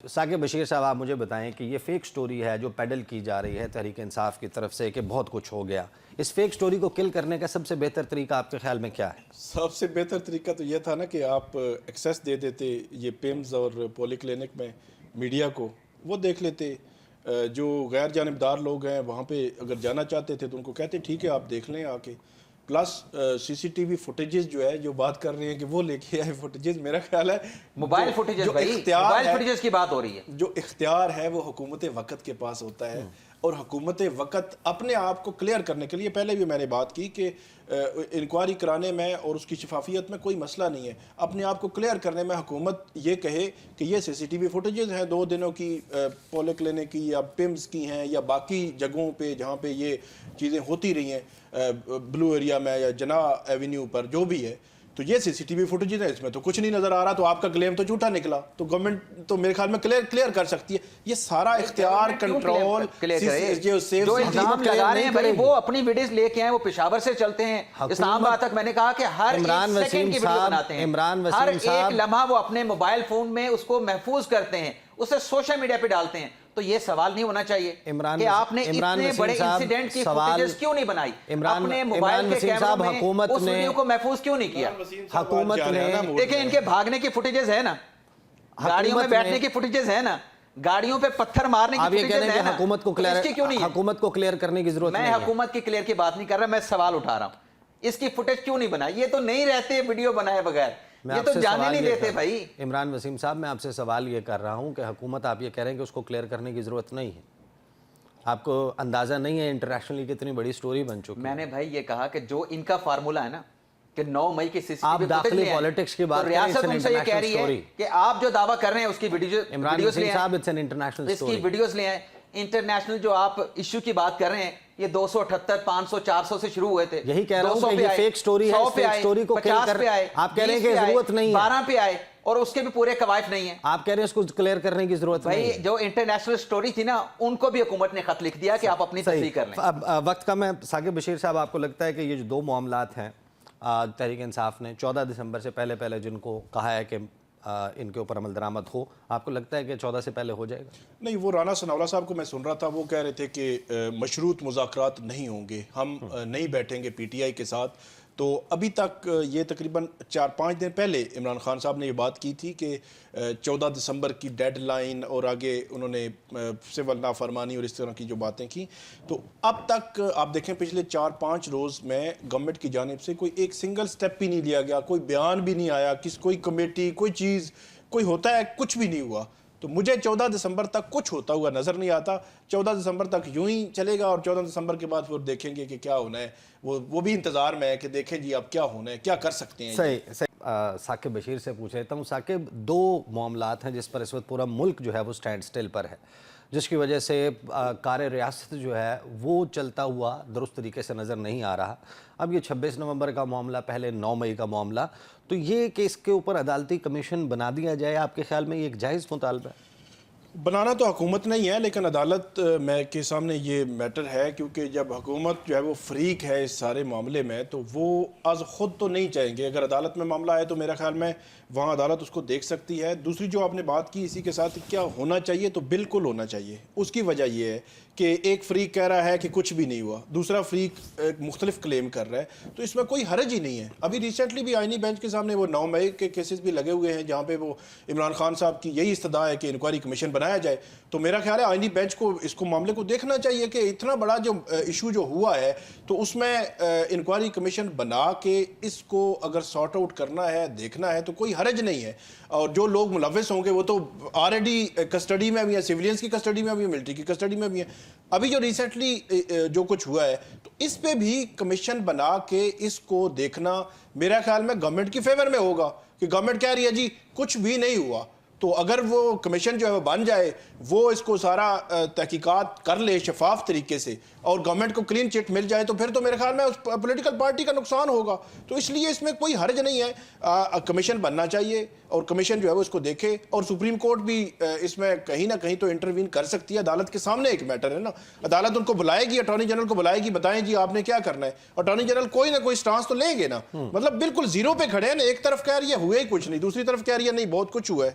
ثاقب بشیر صاحب آپ مجھے بتائیں کہ یہ فیک سٹوری ہے جو پیڈل کی جا رہی ہے تحریک انصاف کی طرف سے کہ بہت کچھ ہو گیا، اس فیک سٹوری کو کل کرنے کا سب سے بہتر طریقہ آپ کے خیال میں کیا ہے؟ سب سے بہتر طریقہ تو یہ تھا نا کہ آپ ایکسیس دے دیتے یہ پیمز اور پولی کلینک میں میڈیا کو، وہ دیکھ لیتے. جو غیر جانبدار لوگ ہیں وہاں پہ اگر جانا چاہتے تھے تو ان کو کہتے ٹھیک ہے آپ دیکھ لیں آ کے. پلس سی سی ٹی وی فوٹیجز جو ہے جو بات کر رہے ہیں کہ وہ لے کے آئے فوٹیجز، میرا خیال ہے موبائل فوٹیجز، موبائل فوٹیجز کی بات ہو رہی ہے. جو اختیار ہے وہ حکومت وقت کے پاس ہوتا ہے، اور حکومت وقت اپنے آپ کو کلیئر کرنے کے لیے، پہلے بھی میں نے بات کی کہ انکوائری کرانے میں اور اس کی شفافیت میں کوئی مسئلہ نہیں ہے، اپنے آپ کو کلیئر کرنے میں حکومت یہ کہے کہ یہ سی سی ٹی وی فوٹیجز ہیں 2 دنوں کی پولی کلینک کی یا پیمز کی ہیں یا باقی جگہوں پہ جہاں پہ یہ چیزیں ہوتی رہی ہیں، بلو ایریا میں یا جناح ایونیو پر جو بھی ہے، تو یہ سی سی ٹی وی فوٹیجز ہیں، اس میں تو کچھ نہیں نظر آ رہا، تو آپ کا کلیم تو جھوٹا نکلا. تو گورنمنٹ تو میرے خیال میں کلیئر کر سکتی ہے. یہ سارا اختیار کنٹرول جو الزام لگا رہے ہیں بھائی وہ اپنی ویڈیوز لے کے آئے، وہ پشاور سے چلتے ہیں اسلام آباد تک. میں نے کہا کہ ہر ایک سیکنڈ کی ویڈیو بناتے ہیں، ہر ایک لمحہ وہ اپنے موبائل فون میں اس کو محفوظ کرتے ہیں، اسے سوشل میڈیا پہ ڈالتے ہیں. تو یہ سوال نہیں ہونا چاہیے کہ آپ نے اتنے بڑے انسیڈنٹ کی فوٹیجز کیوں نہیں بنائی، اپنے موبائل کے کیمروں میں اس ویڈیو کو محفوظ کیوں نہیں کیا. حکومت نے دیکھیں ان کے بھاگنے کی فوٹیجز ہے نا، گاڑیوں میں بیٹھنے کی فوٹیجز ہے نا، گاڑیوں پہ پتھر مارنے کی فوٹیجز ہے نا، حکومت کو کلیئر کرنے کی ضرورت نہیں ہے. میں حکومت کی کلیئر کی بات نہیں کر رہا، میں سوال اٹھا رہا ہوں اس کی فوٹیج کیوں نہیں بنائی. یہ تو نہیں رہتے ویڈیو بنائے بغیر، یہ تو جانے نہیں دیتے بھائی. عمران وسیم صاحب میں آپ سے سوال یہ کر رہا ہوں کہ حکومت آپ یہ کہہ رہے ہیں کہ اس کو کلیئر کرنے کی ضرورت نہیں ہے، آپ کو اندازہ نہیں ہے انٹرنیشنلی کتنی بڑی سٹوری بن چکی ہے. میں نے بھائی یہ کہا کہ جو ان کا فارمولا ہے نا کہ 9 مئی کی سی سی آپ داخلی پالیٹکس کی بات کریں، ریاست ان سے یہ کہہ رہی ہے کہ آپ جو دعویٰ کر رہے ہیں اس کی ویڈیوز لے آئیں، اس کی ویڈیوز لے آئیں. انٹرنیشنل جو آپ ایشو کی بات کر رہے ہیں یہ 278 500 400 سے شروع ہوئے تھے. یہی کہہ رہا ہوں کہ یہ فیک سٹوری ہے، اس فیک سٹوری کو کلیئر کر آپ کہہ رہے ہیں کہ ضرورت نہیں ہے، 12 پہ آئے اور اس کے بھی پورے قوائف نہیں ہیں. آپ کہہ رہے ہیں اس کو کلیئر کرنے کی ضرورت نہیں ہے. بھائی جو انٹرنیشنل سٹوری تھی نا ان کو بھی حکومت نے خط لکھ دیا کہ آپ اپنی تصدیق کر لیں. اب وقت کا میں ثاقب بشیر صاحب آپ کو لگتا ہے کہ یہ جو 2 معاملات ہیں تحریک انصاف نے 14 دسمبر سے پہلے جن کو کہا ہے کہ ان کے اوپر عمل درآمد ہو، آپ کو لگتا ہے کہ 14 سے پہلے ہو جائے گا؟ نہیں، وہ رانا ثناءاللہ صاحب کو میں سن رہا تھا، وہ کہہ رہے تھے کہ مشروط مذاکرات نہیں ہوں گے، ہم نہیں بیٹھیں گے پی ٹی آئی کے ساتھ. تو ابھی تک یہ تقریباً 4-5 دن پہلے عمران خان صاحب نے یہ بات کی تھی کہ 14 دسمبر کی ڈیڈ لائن، اور آگے انہوں نے سول نافرمانی اور اس طرح کی جو باتیں کی. تو اب تک آپ دیکھیں پچھلے 4-5 روز میں گورنمنٹ کی جانب سے کوئی ایک سنگل سٹیپ بھی نہیں لیا گیا، کوئی بیان بھی نہیں آیا، کوئی کمیٹی، کوئی چیز، کوئی ہوتا ہے، کچھ بھی نہیں ہوا. تو مجھے 14 دسمبر تک کچھ ہوتا ہوا نظر نہیں آتا. 14 دسمبر تک یوں ہی چلے گا اور 14 دسمبر کے بعد پھر دیکھیں گے کہ کیا ہونا ہے. وہ بھی انتظار میں ہے کہ دیکھیں جی اب کیا ہونا ہے، کیا کر سکتے ہیں. صحیح. ثاقب بشیر سے پوچھ لیتا ہوں. ثاقب، 2 معاملات ہیں جس پر اس وقت پورا ملک جو ہے وہ سٹینڈ سٹل پر ہے، جس کی وجہ سے کار ریاست جو ہے وہ چلتا ہوا درست طریقے سے نظر نہیں آ رہا. اب یہ 26 نومبر کا معاملہ، پہلے 9 مئی کا معاملہ، تو یہ کہ اس کے اوپر عدالتی کمیشن بنا دیا جائے، آپ کے خیال میں یہ ایک جائز مطالبہ ہے؟ بنانا تو حکومت نہیں ہے، لیکن عدالت میں کے سامنے یہ میٹر ہے، کیونکہ جب حکومت جو ہے وہ فریق ہے اس سارے معاملے میں تو وہ از خود تو نہیں چاہیں گے. اگر عدالت میں معاملہ ہے تو میرا خیال میں وہاں عدالت اس کو دیکھ سکتی ہے. دوسری جو آپ نے بات کی اسی کے ساتھ کیا ہونا چاہیے، تو بالکل ہونا چاہیے. اس کی وجہ یہ ہے کہ ایک فریق کہہ رہا ہے کہ کچھ بھی نہیں ہوا، دوسرا فریق مختلف کلیم کر رہا ہے، تو اس میں کوئی حرج ہی نہیں ہے. ابھی ریسنٹلی بھی آئینی بینچ کے سامنے وہ 9 مئی کے کیسز بھی لگے ہوئے ہیں جہاں پہ وہ عمران خان صاحب کی یہی استدعا ہے کہ انکوائری کمیشن بنایا جائے. تو میرا خیال ہے آئینی بینچ کو اس کو معاملے کو دیکھنا چاہیے کہ اتنا بڑا جو ایشو جو ہوا ہے تو اس میں انکوائری کمیشن بنا کے اس کو اگر سارٹ آؤٹ کرنا ہے، دیکھنا ہے، تو کوئی حرج نہیں ہے. اور جو لوگ ملوث ہوں گے وہ تو آلریڈی کسٹڈی میں بھی ہیں، سیولینز کی کسٹڈی میں بھی ہیں، ملٹری کی کسٹڈی میں بھی ہیں. ابھی جو ریسنٹلی جو کچھ ہوا ہے تو اس پہ بھی کمیشن بنا کے اس کو دیکھنا میرا خیال میں گورنمنٹ کی فیور میں ہوگا کہ گورنمنٹ کہہ رہی ہے جی کچھ بھی نہیں ہوا. تو اگر وہ کمیشن جو ہے وہ بن جائے، وہ اس کو سارا تحقیقات کر لے شفاف طریقے سے اور گورنمنٹ کو کلین چٹ مل جائے، تو پھر تو میرے خیال میں اس پولیٹیکل پارٹی کا نقصان ہوگا. تو اس لیے اس میں کوئی حرج نہیں ہے، کمیشن بننا چاہیے اور کمیشن جو ہے وہ اس کو دیکھے. اور سپریم کورٹ بھی اس میں کہیں نہ کہیں تو انٹروین کر سکتی ہے. عدالت کے سامنے ایک میٹر ہے نا، عدالت ان کو بلائے گی، اٹارنی جنرل کو بلائے گی، بتائیں جی آپ نے کیا کرنا ہے. اٹارنی جنرل کوئی نہ کوئی سٹانس تو لیں گے نا. مطلب بالکل زیرو پہ کھڑے ہیں نا، ایک طرف کہہ رہی ہے ہوئے ہی کچھ نہیں، دوسری طرف کہہ رہی ہے نہیں بہت کچھ ہوا ہے.